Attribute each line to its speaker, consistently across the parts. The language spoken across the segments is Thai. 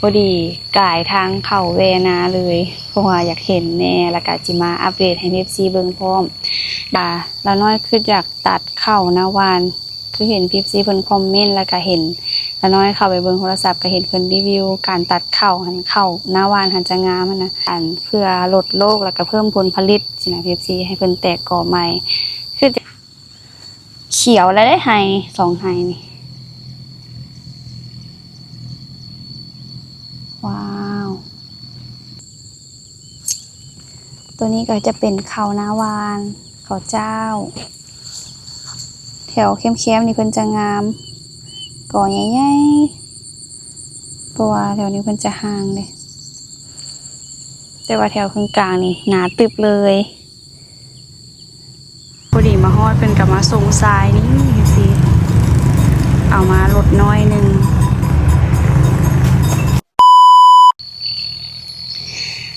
Speaker 1: พอดีกายทางเข้าเวนาเลยเพราะว่าอยากเห็นแน่แล้วก็จิมาอัปเดตให้FCเบิ่งพร้อมแล้วน้อยคืออยากตัดเข้านะวานคือเห็นFCเพิ่นคอมเมนต์แล้วก็เห็นแล้วน้อยเข้าไปเบิ่งโทรศัพท์ก็เห็นเพิ่นรีวิวการตัดเข้าหันเข้าหน้าวานหันจะงามนะเพื่อลดโรคแล้วก็เพิ่มผลผลิตสินะ FC ให้เพิ่นแตกกอใหม่คือเขียวแล้วได้ไฮ2ไฮนี่ว้าวตัวนี้ก็จะเป็นข้าวหน้าวานข้าวเจ้าแถวเข้มๆนี่เพิ่นจะงามก่อใหญ่ๆเพราะว่าแถวนี้เพิ่นจะห่างเลยแต่ว่าแถวข้างกลางนี่หนาตึบเลยพอดีมาฮอดเพิ่นก็มาส่งทรายนี่สิเอามาลดน้อยนึง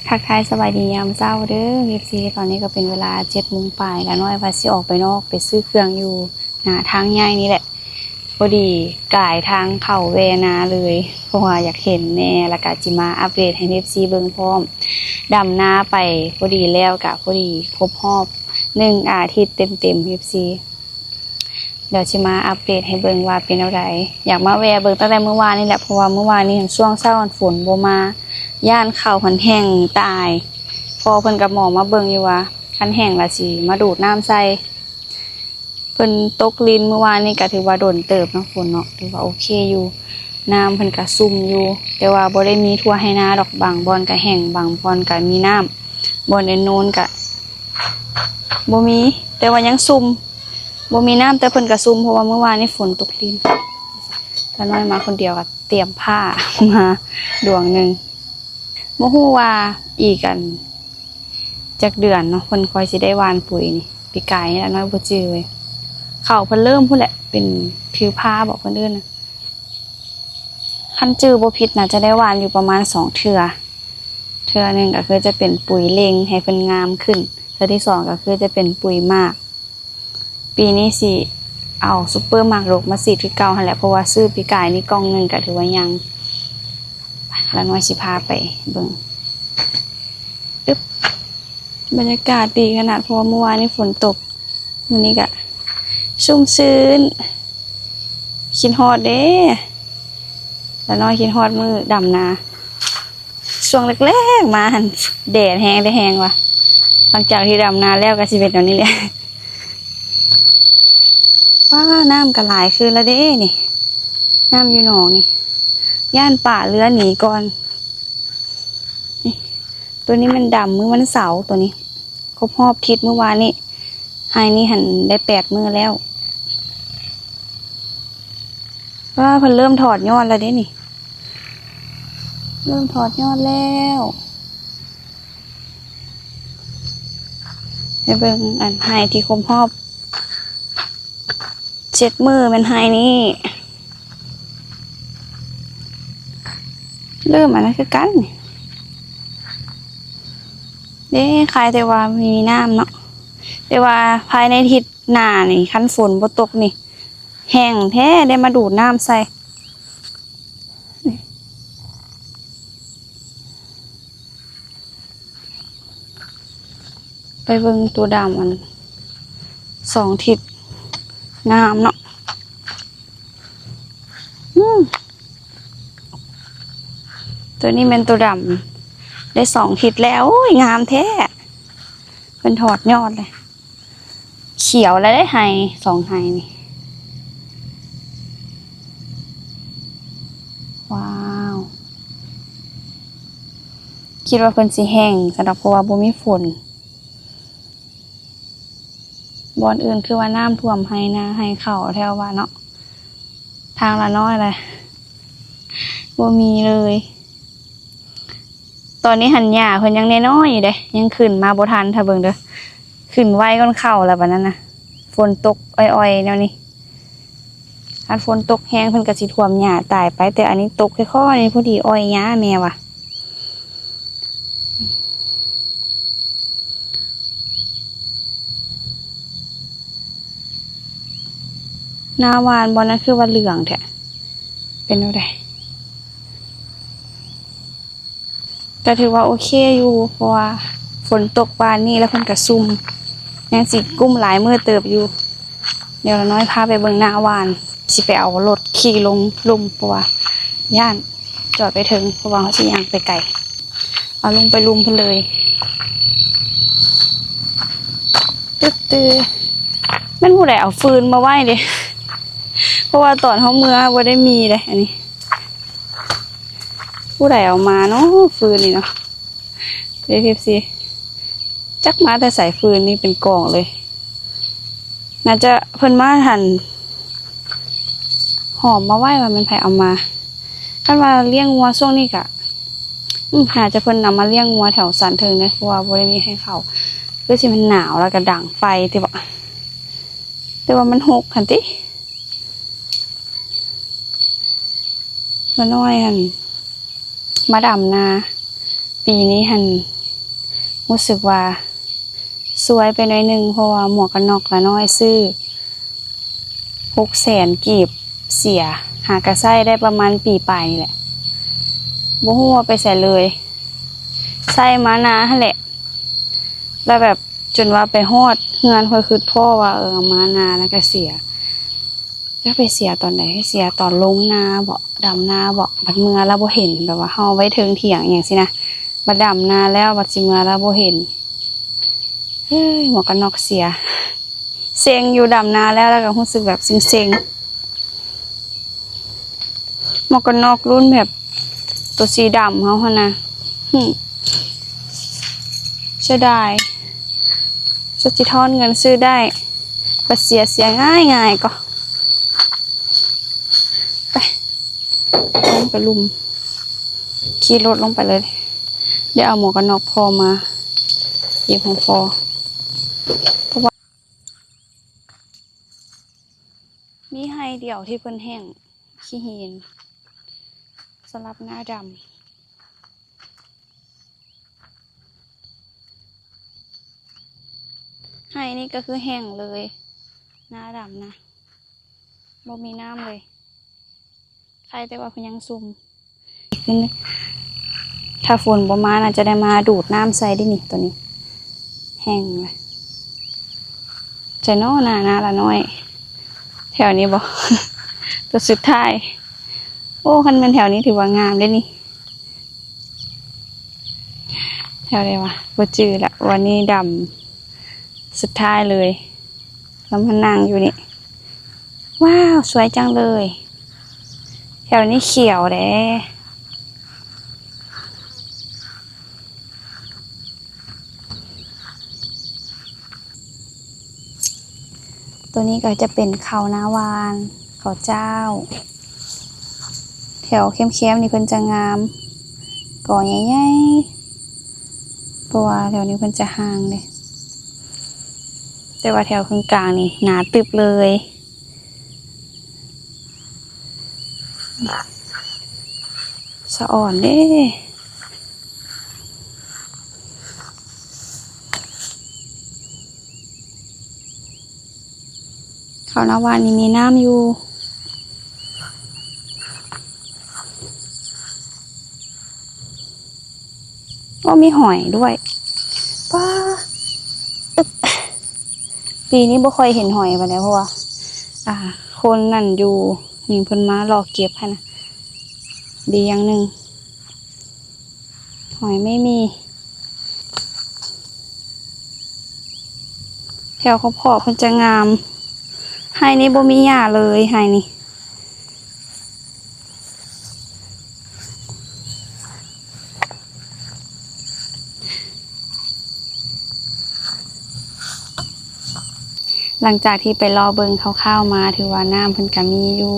Speaker 1: ทักทายสบายดียามเช้าเด้อ FC ตอนนี้ก็เป็นเวลา 7:00 นแล้วน้อยว่าสิออกไปนอกไปซื้อเครื่องอยู่หน้าทางใหญ่นี่แหละพอดีกายทางเข้าเวนาเลยเพราะว่าอยากเห็นแน่แล้วก็จิมาอัปเดตให้ FC เบิ่งพร้อมดำนาไปพอดีแล้วก็พอดีครบรอบ1 อาทิตย์เต็ม FC เดี๋ยวจิมาอัปเดตให้เบิ่งว่าเป็นจั่งใดอยากมาแวะเบิ่งตั้งแต่เมื่อวานนี่แหละเพราะว่าเมื่อวานนี้ช่วงเช้าฝนบ่มาย่านข้าวมันแห้งตายพอเพิ่นกับหมอมาเบิ่งอยู่ว่าคันแห้งละสิมาดูดน้ำใส่เพิ่นตกลินเมื่อวานนี้ก็ถือว่าโดนเติบเนาะฝนเนาะถือว่าโอเคอยู่น้ำเพิ่นก็ซุ่มอยู่แต่ว่าบ่ได้มีทั่วให้นาดอกบางบ่อนก็แห้งบางบ่อนก็มีน้ำบ่อนโน้นก็บ่มีแต่ว่ายังซุ่มบ่มีน้ำแต่เพิ่นก็ซุ่มเพราะว่าเมื่อวานนี้ฝนตกลินแล้วน้อยมาคนเดียวก็เตรียมผ้ามาดวงนึงบ่ฮู้ว่าอีกกันจักเดือนเนาะเพิ่นค่อยสิได้หว่านปุ๋ยนี่ปีกายนี่น้อยบ่จื้อเลยข้าวเพิ่นเริ่มพุ่นแหละเป็นถือผ้าบอกเพิ่นเอิ้นน่ะคันจื้อบ่ผิดน่าจะได้หว่านอยู่ประมาณ2เทื่อนึงก็คือจะเป็นปุ๋ยเล็งให้เพิ่นงามขึ้นเทื่อที่2ก็คือจะเป็นปุ๋ยมากปีนี้สิเอาซุปเปอร์มาร์กโรกมาฉีดคือเก่าหั่นแหละเพราะว่าซื้อปีกายนี่กล่องนึงก็ถือว่ายังแล้วน้อยสิพาไปเบิ่งบรรยากาศดีขนาดเพราะว่าเมื่อวานนี้ฝนตกมื้อนี้ก็ชุ่มชื้นคิดฮอดเด้แล้วน้อยคิดฮอดมื้อดำนาช่วงแรกๆมาหั่นแดดแฮงได้แฮงว่ะหลังจากที่ดำนาแล้วก็สิเป็นแบบนี้แหละป้าน้ำก็หลายคืนแล้วเด้นี่น้ำอยู่หนองนี่ย่านป่าเรือหนีก่อนนี่ตัวนี้มันดำมื้อวันเสาร์ตัวนี้ครบรอบทิศเมื่อวานนี้ไฮนี่หันได้8 มื้อแล้วว่าเพิ่นเริ่มถอดยอดแล้วเด้นี่เริ่มถอดยอดแล้วไปเบิ่งอันไฮที่ครบรอบ7 มื้อเป็นไฮนี่เริ่มอันนั้นคือกันเด้คล้ายแต่ว่ามีน้ำเนาะแต่ว่าภายในทิศหน้านี่คันฝนบ่ตกนี่แห้งแท้ได้มาดูดน้ำใส่ไปเบิ่งตัวดำมัน2 ทิศงามเนาะตัวนี้เป็นตัวดำได้2 ทิศแล้วโอ้ยงามแท้เป็นถอดยอดเลยเขียวแล้วได้ไฮ2 ไฮนี่ว้าวคิดว่าเพิ่นสิแห้งสำหรับเพราะว่าบ่มีฝนบ่อนอื่นคือว่าน้ำท่วมไฮนาไฮเข้าแถวว่าเนาะทางละน้อยเลยบ่มีเลยตอนนี้หันหญ้าเพิ่นยังน้อยๆอยู่เด้ยังขึ้นมาบ่ทันถ้าเบิ่งเด้อขึ้นไวก่อนเข้าแล้วบัดนั้นน่ะฝนตกอ่อยๆแนวนี้ถ้าฝนตกแห้งเพิ่นก็สิท่วมหญ้าตายไปแต่อันนี้ตกค่อยๆนี่พอดีอ้อยหญ้าแม่ว่ะหน้าหวานบ่นั้นคือว่าเหลืองแท้เป็นจั่งใด ก็ถือว่าโอเคอยู่เพราะว่าฝนตกวานนี้แล้วเพิ่นก็ซุ่มยังสิกุ้มหลายมื้อเติบอยู่เดี๋ยวละน้อยพาไปเบิ่งหน้าวานสิไปเอารถขี่ลงลุ่มเพราะว่าย่านจอดไปถึงเพราะว่าเขาสิย่างไปไกลเอาลงไปลุ่มเพิ่นเลยตื้อแม่นผู้ใดเอาฟืนมาไว้เด้เพราะว่าตอนเฮาเมื่อบ่ได้มีเด้อันนี้ผู้ใดเอามาเนาะฟืนนี่เนาะเดี๋ยว FC จักมาแต่ใส่ฟืนนี่เป็นกองเลยน่าจะเพิ่นมาหั่นหอมมาไว้ว่ามันไผเอามาคันว่าเลี้ยงงัวช่วงนี้ก็น่าจะเพิ่นนำมาเลี้ยงงัวแถวสันเทิงเด้เพราะว่าบ่ได้มีให้เข้าคือสิมันหนาวแล้วก็ดังไฟติบ่แต่ว่ามันหกหั่นติละน้อยหั่นมาดำนาปีนี้หั่นรู้สึกว่าสวยไปหน่อยนึงเพราะว่าหมวกกันน็อกละน้อยซื้อ600,000กีบเสียหากระไส้ได้ประมาณปีปลายนี่แหละบ่ฮู้ว่าไปใส่เลยใส่มานาหั่นแหละแล้วแบบจนว่าไปฮอดเฮือนค่อยคิดพ่อว่ามานาแล้วก็เสียแล้วไปเสียตอนไหนเสียตอนลงนาบ่ดำนาบ่บัดเมื่อแล้วบ่เห็นแบบว่าเฮาไว้ถึงเถียงอย่างสินะบัดดำนาแล้วบัดสิเมื่อแล้วบ่เห็นเฮ้ยหมวกกันน็อกเสียเซ็งอยู่ดำนาแล้วก็รู้สึกแบบเซ็งหมวกกันน็อกรุ่นแบบตัวสีดำเขานะเสียดายสุดที่ทอนเงินซื้อได้บัดเสียง่ายก็ไปลงไปลุมขี่รถลงไปเลยเดี๋ยวเอาหมวกกันน็อกพอมาหยิบของพอเพราะว่ามีให้เดี่ยวที่เพิ่นแห้งขี้เห็นสำหรับหน้าดำให้นี่ก็คือแห้งเลยหน้าดำนะบ่มีน้ำเลยใครแต่ว่าเพิ่นยังซุ่มขึ้นถ้าฝนบ่มาน่าจะได้มาดูดน้ำใส่ได้นี่ตัวนี้แห้งเลยใจน้อหน้าละน้อยแถวนี้บ่ ตัวสุดท้ายโอ้คันเป็นแถวนี้ถือว่างามได้นี่แถวไหนวะบ่จืดละวันนี้ดำสุดท้ายเลยแล้วมันนั่งอยู่นี่ว้าวสวยจังเลยแถวนี้เขียวเด้ตัวนี้ก็จะเป็นเขานาวานเขาเจ้าแถวเข้มๆนี่เพิ่นจะงามก่อใหญ่ๆเพราะว่าแถวนี้เพิ่นจะห่างเลยแต่ว่าแถวกลางนี่หนาตึบเลยสะอ่อนเด้เขานาวานนี่มีน้ำอยู่ก็มีหอยด้วยป้าปีนี้บ่ค่อยเห็นหอยไปแล้วเพราะว่าคนนั่นอยู่นี่เพิ่นมารอเก็บให้นะดีอย่างหนึ่งหอยไม่มีแถวเขาเพาะเพิ่นจะงามให้นี่บ่มีหญ้าเลยให้นี่หลังจากที่ไปรอเบิ่งข้าวๆมาถือว่าน้ำเพิ่นก็มีอยู่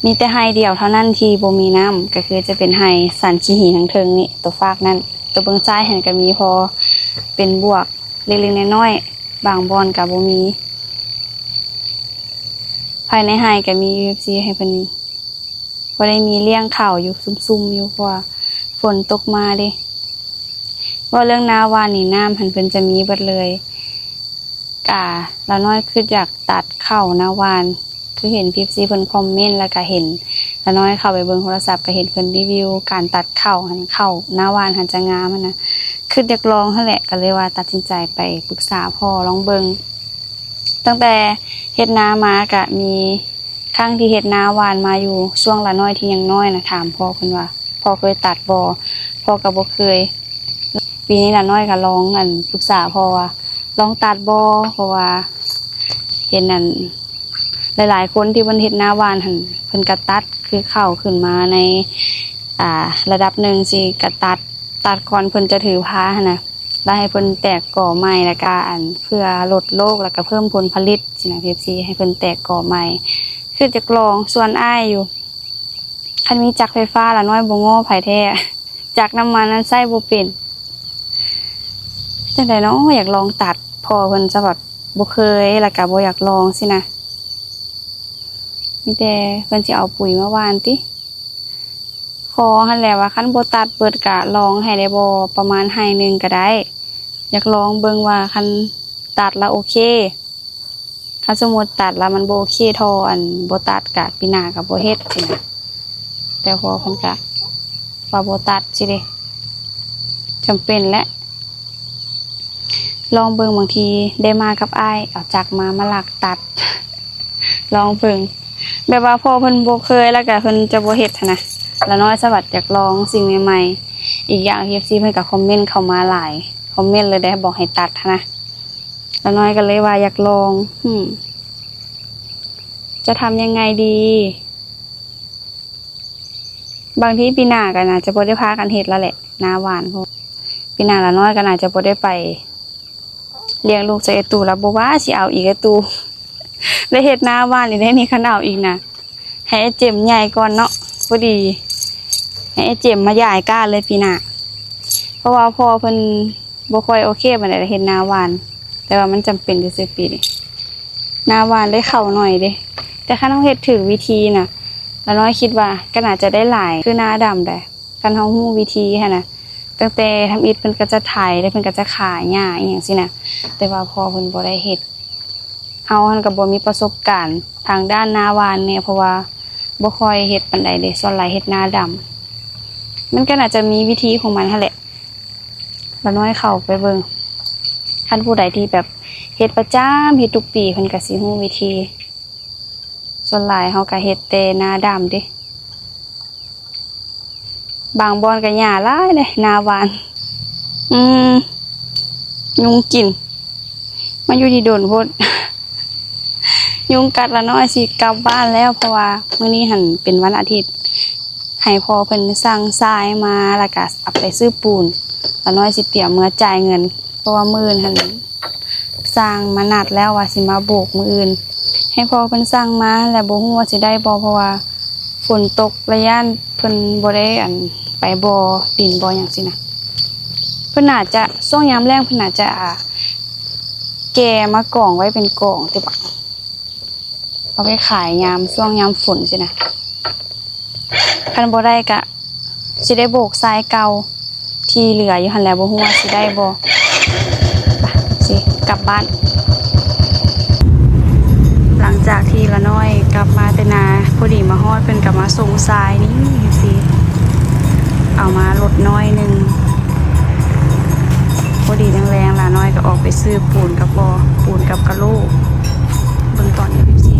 Speaker 1: มีแต่ไฮเดียวเท่านั้นที่บ่มีน้ำก็คือจะเป็นไฮสันขี้หีทั้งเทิงนี่ตัวฟากนั่นตัวเบิ่งซ้ายเห็นก็มีพอเป็นบวกเล็กๆน้อยๆบางบอนก็บ่มีภายในไฮก็มี UFC ให้เพิ่นบ่ได้มีเลี้ยงข้าวอยู่ซุ่มๆอยู่เพราะว่าฝนตกมาเด้ว่าเรื่องนาวานนี่น้ำเพิ่นจะมีเบิดเลยละน้อยคืออยากตัดเข้านาวาน คือเห็นพีซีเพิ่นคอมเมนต์แล้วก็เห็นละน้อยเข้าไปเบิ่งโทรศัพท์ก็เห็นเพิ่นรีวิวการตัดเข้าหันเข้าหน้าวานหันจะงามนะคืออยากลองนั่นแหละก็เลยว่าตัดสินใจไปปรึกษาพ่อลองเบิ่งตั้งแต่เฮ็ดนามาก็มีครั้งที่เฮ็ดนาวานมาอยู่ช่วงละน้อยที่ยังน้อยนะถามพ่อเพิ่นว่าพ่อเคยตัดบ่พ่อก็บ่เคยปีนี้ละน้อยก็ลองปรึกษาพ่อว่าลองตัดบ่เพราะว่าเห็นนั่นหลายๆคนที่เพิ่นเฮ็ดนาวานหั่นเพิ่นก็ตัดคือเข้าขึ้นมาในระดับหนึ่งสิก็ตัดก่อนเพิ่นจะถือพาหั่นน่ะแล้วให้เพิ่นแตกก่อใหม่แล้วก็เพื่อลดโรคแล้วก็เพิ่มผลผลิตสินะ PFC ให้เพิ่นแตกก่อใหม่คือจะลองส่วนอ้ายอยู่คันมีจักรไฟฟ้าละน้อยบ่ง้อไผแท้จักรน้ำมันนั้นใช้บ่เป็นจังได๋เนาะอยากลองตัดพอเพิ่นจะแบบบ่เคยแล้วก็บ่อยากลองสินะมีแต่เพิ่นสิเอาปุ๋ยมาหว่านติขอหั่นแหละว่าคันบ่ตัดเบิดก็ลองให้ได้บ่ประมาณไร่นึงก็ได้อยากลองเบิ่งว่าคันตัดแล้วโอเคคันสมมุติตัดแล้วมันบ่โอเคเท่าบ่ตัดก็ปีหน้าก็บ่เฮ็ดสินะแต่พอเพิ่นก็ว่าบ่ตัดสิเด้จำเป็นและลองเบิ่งบางทีได้มากับอ้ายเอาจักรมาลักตัดลองเบิ่งแบบว่าพอเพิ่นบ่เคยแล้วก็เพิ่นจะบ่เฮ็ดนะละน้อยสวัสดิ์อยากลองสิ่งใหม่ๆอีกอย่าง FC เพิ่นก็คอมเมนต์เข้ามาหลายคอมเมนต์เลยได้บอกให้ตัดนะละน้อยก็เลยว่าอยากลองจะทำยังไงดีบางทีปีหน้าก็น่าจะบ่ได้พากันเฮ็ดแล้วแหละหน้าหวานพวกปีหน้าละน้อยก็น่าจะบ่ได้ไปเลี้ยงลูกใส่ไอ้ตู้แล้วบ่ว่าสิเอาอีกไอ้ตู้ได้เฮ็ดหน้าหวานนี่ได้นี่คันเอาอีกนะให้ไอ้เจมใหญ่ก่อนเนาะพอดีให้ไอ้เจมมาย้ายก้านเลยปีหน้าเพราะว่าพอเพิ่นบ่ค่อยโอเคปานใดเฮ็ดหน้าหวานแต่ว่ามันจำเป็นซื่อๆปีนี้หน้าหวานได้เข้าหน่อยเด้แต่คันเฮาเฮ็ดถูกวิธีน่ะละน้อยคิดว่าก็น่าจะได้หลายคือหน้าดำได้คันเฮาฮู้วิธีหั่นน่ะตั้งแต่ทำอิฐเพิ่นก็จะไถแล้วเพิ่นก็จะขายหญ้าอีหยังสินะแต่ว่าพอเพิ่นบ่ได้เฮ็ดเฮาหั่นก็บ่มีประสบการณ์ทางด้านหน้าหวานเนี่ยเพราะว่าบ่ค่อยเฮ็ดปานใดเด้ส่วนหลายเฮ็ดหน้าดำมันก็น่าจะมีวิธีของมันหั่นแหละละน้อยเข้าไปเบิ่งคันผู้ใดที่แบบเฮ็ดประจำเฮ็ดทุกปีเพิ่นก็สิฮู้วิธีส่วนหลายเฮาก็เฮ็ดแต่หน้าดำเด้บางบอนก็หญ้าหลายเลยหน้าหวานยุงกินมาอยู่ที่โดนโพด ยุงกัดละน้อยสิกลับบ้านแล้วเพราะว่ามื้อนี้หั่นเป็นวันอาทิตย์ให้พ่อเพิ่นสั่งทรายมาแล้วก็เอาไปซื้อปูนละน้อยสิเตรียมมื้อจ่ายเงินเพราะว่ามื้ออื่นหั่นสร้างมานัดแล้วว่าสิมาโบกมื้ออื่นให้พ่อเพิ่นสั่งมาแล้วบ่ฮู้ว่าสิได้บ่เพราะว่าฝนตกระยะเพิ่นบ่ได้ไปบ่ดินบ่หยังสินะเพิ่นน่าจะช่วงยามแล้งเพิ่นน่าจะแก่มากองไว้เป็นกองติบักเอาไปขายยามช่วงยามฝนสินะคันบ่ได้ก็สิได้โบกทรายเก่าที่เหลืออยู่หั่นแหละบ่ฮู้ว่าสิได้บ่ไปสิกลับบ้านหลังจากที่ละน้อยกลับมาแต่นาพอดีมาฮอดเพิ่นก็มาส่งทรายนี่สิเอามาลดน้อยนึงพอดีแรงๆละน้อยก็ออกไปซื้อปูนกับปูนกับกะโหลกเบิ่งตอนนี้สิ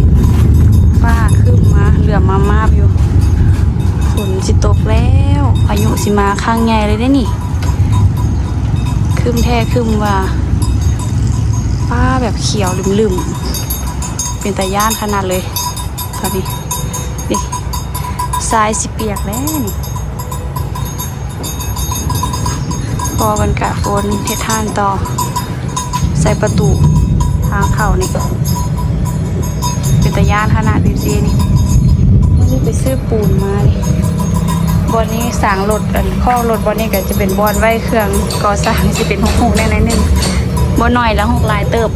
Speaker 1: ฟ้าขึ้นมาเหลือมามาบอยู่ฝนสิตกแล้วพายุสิมาข้างใหญ่เลยได้นี่คึมแท้คึมว่าฟ้าแบบเขียวลืมๆเป็นตาย่านขนาดเลยตอนนี้นี่ทรายสิเปียกแล้วนี่พอกันกะฝนเทท่านต่อใส่ประตูทางเข้านี่เป็นตาย่านขนาดดีๆนี่วันนี้ไปซื้อปูนมานี่บอนนี้สร้างรถข้อรถบอนนี้ก็จะเป็นบอนไว้เครื่องก่อสร้างสิเป็นหกๆแน่ๆนึงบอนหน่อยแล้ว6ลายเติบ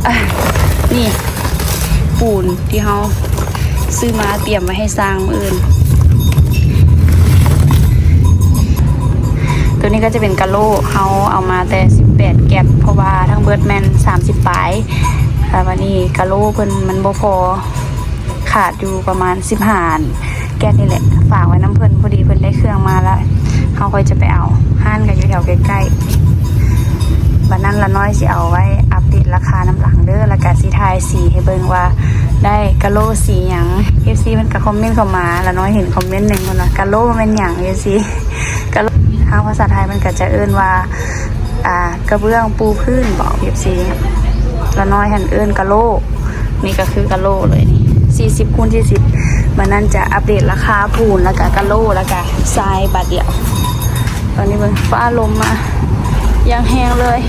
Speaker 1: นี่ปูนที่เขาซื้อมาเตรียมไว้ให้สร้างมื้ออื่นตัวนี้ก็จะเป็นกะโหลเขาเอามาแต่18แก็บเพราะว่าทั้งเบิร์ดแมน30ปลายแต่วันนี้กะโหลเพิ่นมันบ่พอข ขาดอยู่ประมาณ15แก๊สนี่แหละฝากไว้น้ำเพิ่นพอดีเพิ่นได้เครื่องมาแล้วเขาค่อยจะไปเอาห้านกันอยู่แถวใกล้ๆบัดนั้นละน้อยสิเอาไว้อัปเดตราคาน้ำหลังเด้อแล้วก็สิทายสีให้เบิ่งว่าได้กะโลสีหยัง FC เพิ่นก็คอมเมนต์เข้ามาละน้อยเห็นคอมเมนต์หนึงเพิ่นว่ากะโลมันเป็นหยัง FC กะโลทางภาษาไทยมันก็จะเอิ้นว่ากระเบื้องปูพื้นบอก FC ละน้อยหันเอิ้นกะโลนี่ก็คือกะโลเลยนี่40 คูณ 40มันนั้นจะอัปเดตราคาปูนแล้วก็กะโลแล้วก็ทรายบาทเดียวตอนนี้มันฟ้าลมมายังแห้งเลย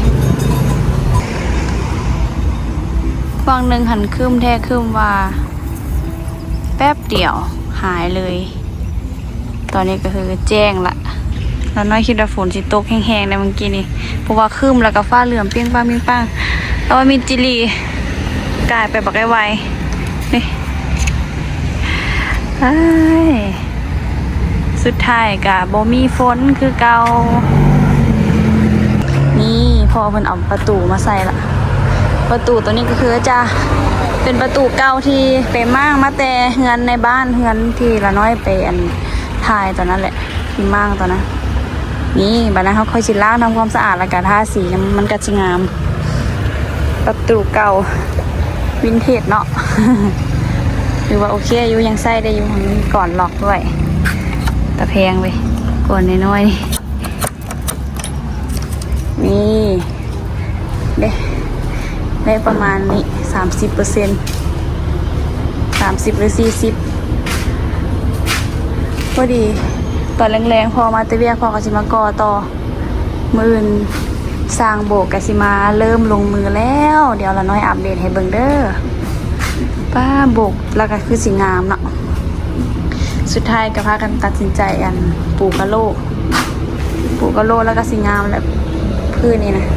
Speaker 1: ฝั่งหนึ่งหันคืมแท้คืมว่าแป๊บเดียวหายเลย ตอนนี้ก็คือแจ้งละแล้วน้อยคิดว่าฝนสิตกแห้งๆในเมื่อกี้นี่เพราะว่าคืมแล้วก็ฟ้าเหลื่อมเปี้ยงป้างเปี้ยงป้างแล้วว่ามีจิลีกลายไปบักไอ้ไวนี่สุดท้ายกับบ่มีฝนคือเก่านี่พอเพิ่นเอาประตูมาใส่ละประตูตัวนี้ก็คือจะเป็นประตูเก่าที่ไปมั่างมาแต่เฮือนในบ้านเฮือนที่ละน้อยไปถ่ายตอนนั้นแหละที่มั่างตอนนั้นนี่บัดนั้นเขาค่อยสิล้างทำความสะอาดแล้วก็ทาสีมันก็สิงามประตูเก่าวินเทจเนาะ หรือว่าโอเคอยู่ยังใส่ได้อยู่ก่อนหลอกด้วยตะแพงไปก่อนน้อยๆนี่ได้ประมาณนี้30% 30 หรือ 40พอดีตอนแรงๆพอมาตะเวียกพอกสิมาก่อต่อมื้ออื่นสร้างโบกกสิมาเริ่มลงมือแล้วเดี๋ยวละน้อยอัปเดตให้เบิ่งเด้อป้าโบกแล้วก็คือสีงามเนาะสุดท้ายก็พากันตัดสินใจปูกะโลแล้วก็สีงามแล้วพื้นนี่นะ